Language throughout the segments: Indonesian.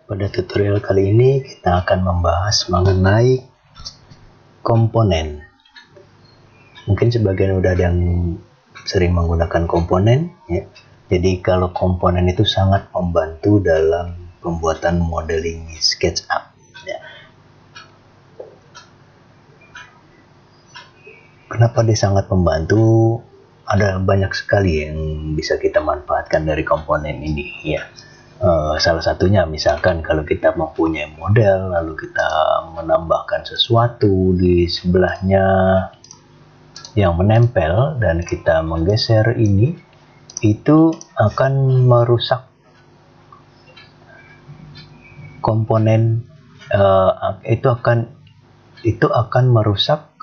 Pada tutorial kali ini kita akan membahas mengenai komponen. Mungkin sebagian udah ada yang sering menggunakan komponen ya. Jadi kalau komponen itu sangat membantu dalam pembuatan modeling SketchUp ya. Kenapa dia sangat membantu? Ada banyak sekali yang bisa kita manfaatkan dari komponen ini ya. Salah satunya misalkan kalau kita mempunyai model lalu kita menambahkan sesuatu di sebelahnya yang menempel dan kita menggeser ini, itu akan merusak komponen, itu akan merusak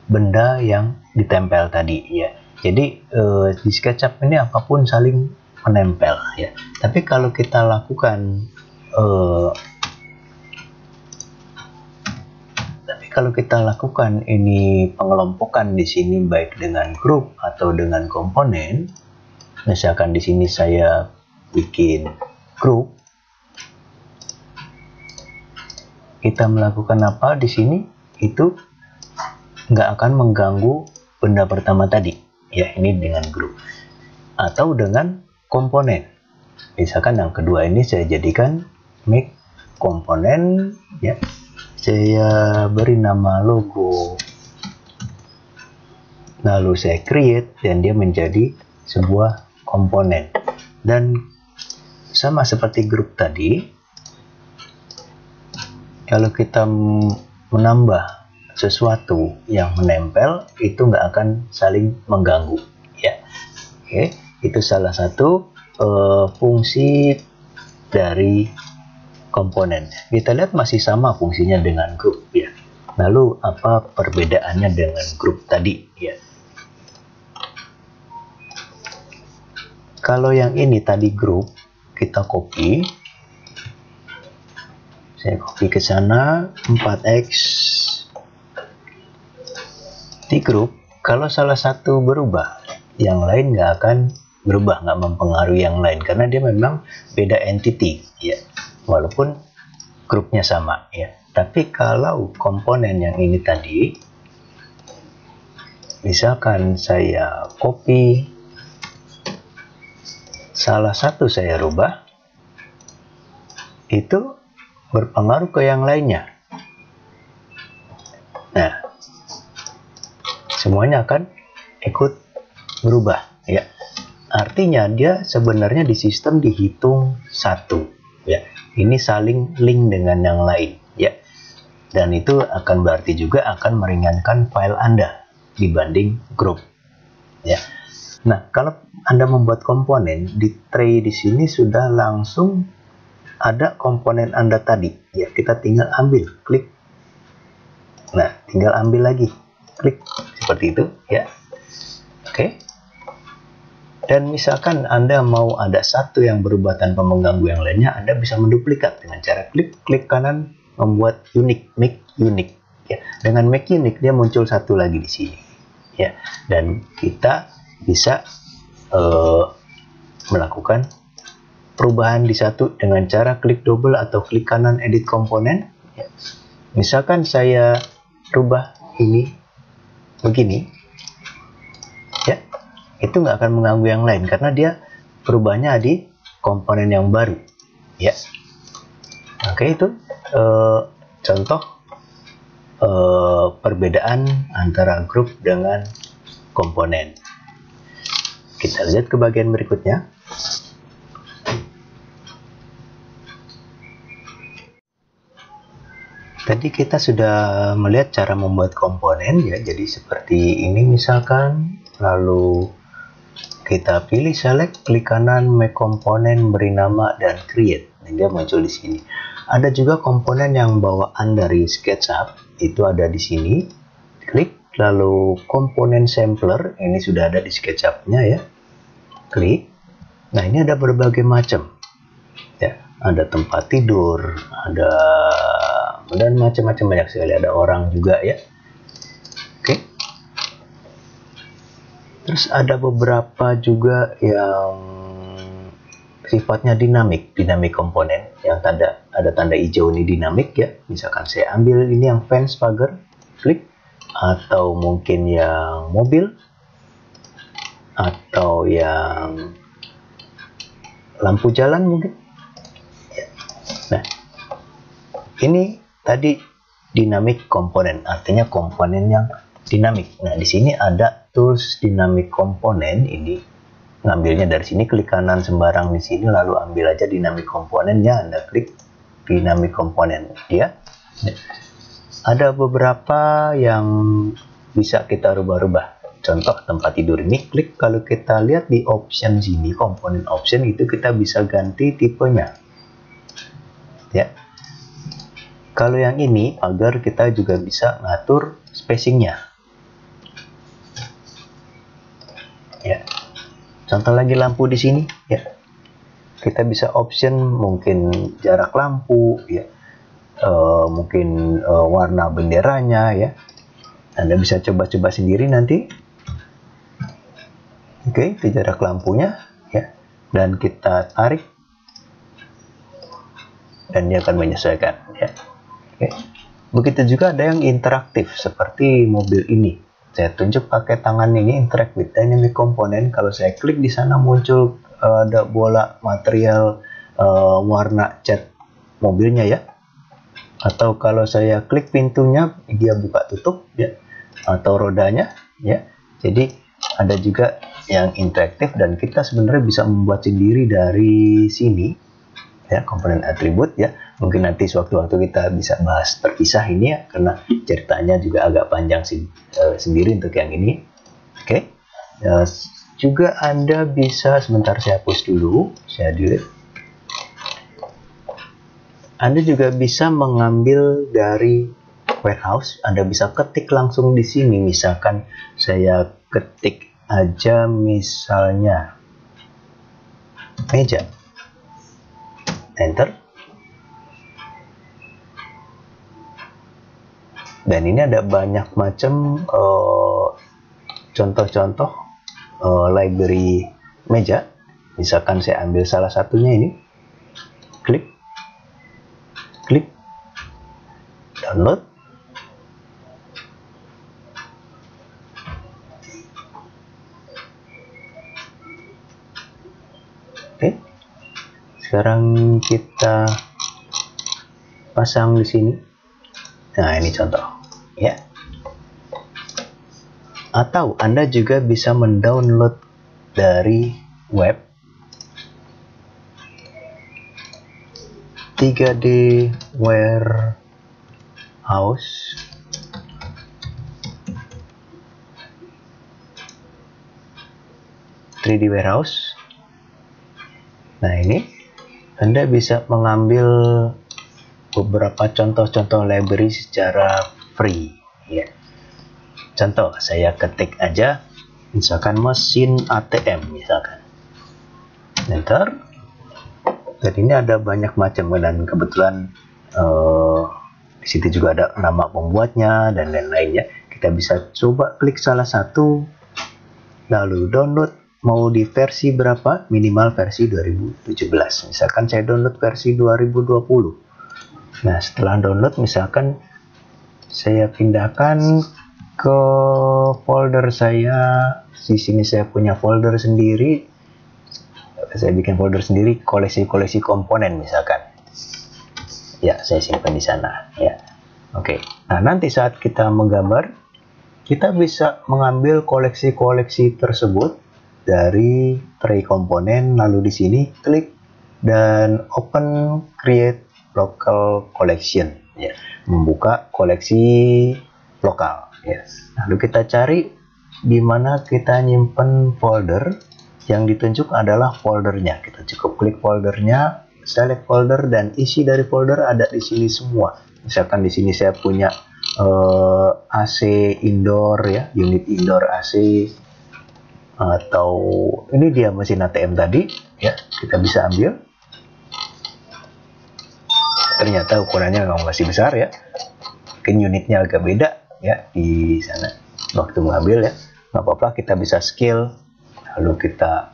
benda yang ditempel tadi ya. Jadi di SketchUp ini apapun saling menempel ya. Tapi kalau kita lakukan ini pengelompokan di sini baik dengan grup atau dengan komponen, misalkan di sini saya bikin grup, kita melakukan apa di sini itu nggak akan mengganggu benda pertama tadi ya, ini dengan grup atau dengan komponen. Misalkan yang kedua ini saya jadikan make komponen ya, saya beri nama logo, lalu saya create dan dia menjadi sebuah komponen. Dan sama seperti grup tadi, kalau kita menambah sesuatu yang menempel itu nggak akan saling mengganggu ya. Oke, itu salah satu fungsi dari komponen. Kita lihat masih sama fungsinya dengan grup ya. Lalu apa perbedaannya dengan grup tadi ya? Kalau yang ini tadi grup, kita copy. Saya copy ke sana 4x. Di grup, kalau salah satu berubah, yang lain nggak akan berubah, nggak mempengaruhi yang lain karena dia memang beda entity ya, walaupun grupnya sama ya. Tapi kalau komponen yang ini tadi, misalkan saya copy, salah satu saya rubah, itu berpengaruh ke yang lainnya. Nah, semuanya akan ikut berubah ya. Artinya dia sebenarnya di sistem dihitung satu ya. Ini saling link dengan yang lain ya. Dan itu akan berarti juga akan meringankan file Anda dibanding grup ya. Nah, kalau Anda membuat komponen di tray di sini sudah langsung ada komponen Anda tadi ya. Kita tinggal ambil, klik. Nah, tinggal ambil lagi, klik seperti itu ya. Oke. Dan misalkan Anda mau ada satu yang berubah tanpa mengganggu yang lainnya, Anda bisa menduplikat dengan cara klik kanan, membuat unique, make unique. Ya. Dengan make unique dia muncul satu lagi di sini. Ya. Dan kita bisa melakukan perubahan di satu dengan cara klik double atau klik kanan edit komponen. Ya. Misalkan saya rubah ini begini, ya. Itu nggak akan mengganggu yang lain karena dia perubahannya di komponen yang baru ya. Oke, itu contoh perbedaan antara grup dengan komponen. Kita lihat ke bagian berikutnya. Tadi kita sudah melihat cara membuat komponen ya, jadi seperti ini misalkan, lalu kita pilih select, klik kanan, make komponen, beri nama dan create. Nah, dia muncul di sini. Ada juga komponen yang bawaan dari SketchUp, itu ada di sini. Klik, lalu komponen sampler, ini sudah ada di SketchUp-nya ya. Klik. Nah, ini ada berbagai macam. Ya, ada tempat tidur, ada dan macam-macam, banyak sekali, ada orang juga ya. Oke. Terus ada beberapa juga yang sifatnya dinamik komponen yang ada tanda hijau ini dinamik ya. Misalkan saya ambil ini yang fence pagar, klik, atau mungkin yang mobil, atau yang lampu jalan mungkin. Nah, ini tadi dinamik komponen, artinya komponen yang dinamik. Nah, di sini ada tools dinamik komponen. Ini ngambilnya dari sini, klik kanan sembarang di sini, lalu ambil aja dinamik komponennya. Anda klik dinamik komponen ya. Ada beberapa yang bisa kita rubah-rubah. Contoh tempat tidur ini, klik, kalau kita lihat di option sini, komponen option itu kita bisa ganti tipenya ya. Kalau yang ini pagar, kita juga bisa ngatur spacingnya ya. Contoh lagi lampu di sini ya, kita bisa option mungkin jarak lampu ya, mungkin warna benderanya ya. Anda bisa coba-coba sendiri nanti. Oke, itu jarak lampunya ya, dan kita tarik dan dia akan menyesuaikan ya. Oke. Begitu juga ada yang interaktif seperti mobil ini. Saya tunjuk pakai tangan ini, interact with dynamic component. Kalau saya klik di sana muncul ada bola material warna cat mobilnya ya. Atau kalau saya klik pintunya, dia buka tutup ya, atau rodanya ya. Jadi ada juga yang interaktif, dan kita sebenarnya bisa membuat sendiri dari sini ya, komponen atribut ya. Mungkin nanti sewaktu-waktu kita bisa bahas terpisah ini ya, karena ceritanya juga agak panjang sendiri untuk yang ini. Oke. Juga Anda bisa, sebentar saya hapus dulu, saya delete. Anda juga bisa mengambil dari warehouse. Anda bisa ketik langsung di sini. Misalkan saya ketik aja misalnya meja, enter. Dan ini ada banyak macam contoh-contoh library meja. Misalkan saya ambil salah satunya ini, klik, download. Oke. Sekarang kita pasang di sini. Nah, ini contoh ya. Atau Anda juga bisa mendownload dari web 3D warehouse. Nah, ini Anda bisa mengambil beberapa contoh-contoh library secara free ya. Contoh, saya ketik aja misalkan mesin ATM misalkan, enter. Dan ini ada banyak macam, dan kebetulan di situ juga ada nama pembuatnya dan lain-lainnya. Kita bisa coba klik salah satu, lalu download. Mau di versi berapa? Minimal versi 2017. Misalkan saya download versi 2020. Nah, setelah download, misalkan saya pindahkan ke folder saya. Di sini saya punya folder sendiri. Saya bikin folder sendiri, koleksi-koleksi komponen misalkan. Ya, saya simpan di sana ya. Oke. Nah, nanti saat kita menggambar, kita bisa mengambil koleksi-koleksi tersebut dari tray komponen, lalu di sini klik dan open create local collection ya, membuka koleksi lokal ya. Lalu kita cari di mana kita nyimpen folder. Yang ditunjuk adalah foldernya. Kita cukup klik foldernya, select folder, dan isi dari folder ada di sini semua. Misalkan di sini saya punya AC indoor ya, unit indoor AC, atau ini dia mesin ATM tadi ya, kita bisa ambil. Ternyata ukurannya masih besar ya, mungkin unitnya agak beda ya di sana waktu mengambil ya. Nggak apa-apa, kita bisa scale, lalu kita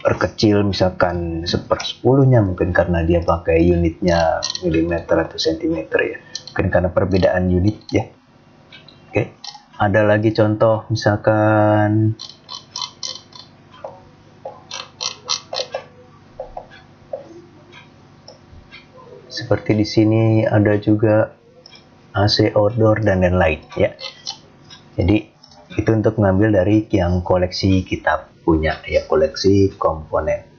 perkecil misalkan 1/10-nya, mungkin karena dia pakai unitnya milimeter atau sentimeter ya, mungkin karena perbedaan unit ya. Oke, ada lagi contoh misalkan seperti di sini ada juga AC outdoor dan lain-lain ya. Jadi itu untuk mengambil dari yang koleksi kita punya ya, koleksi komponen.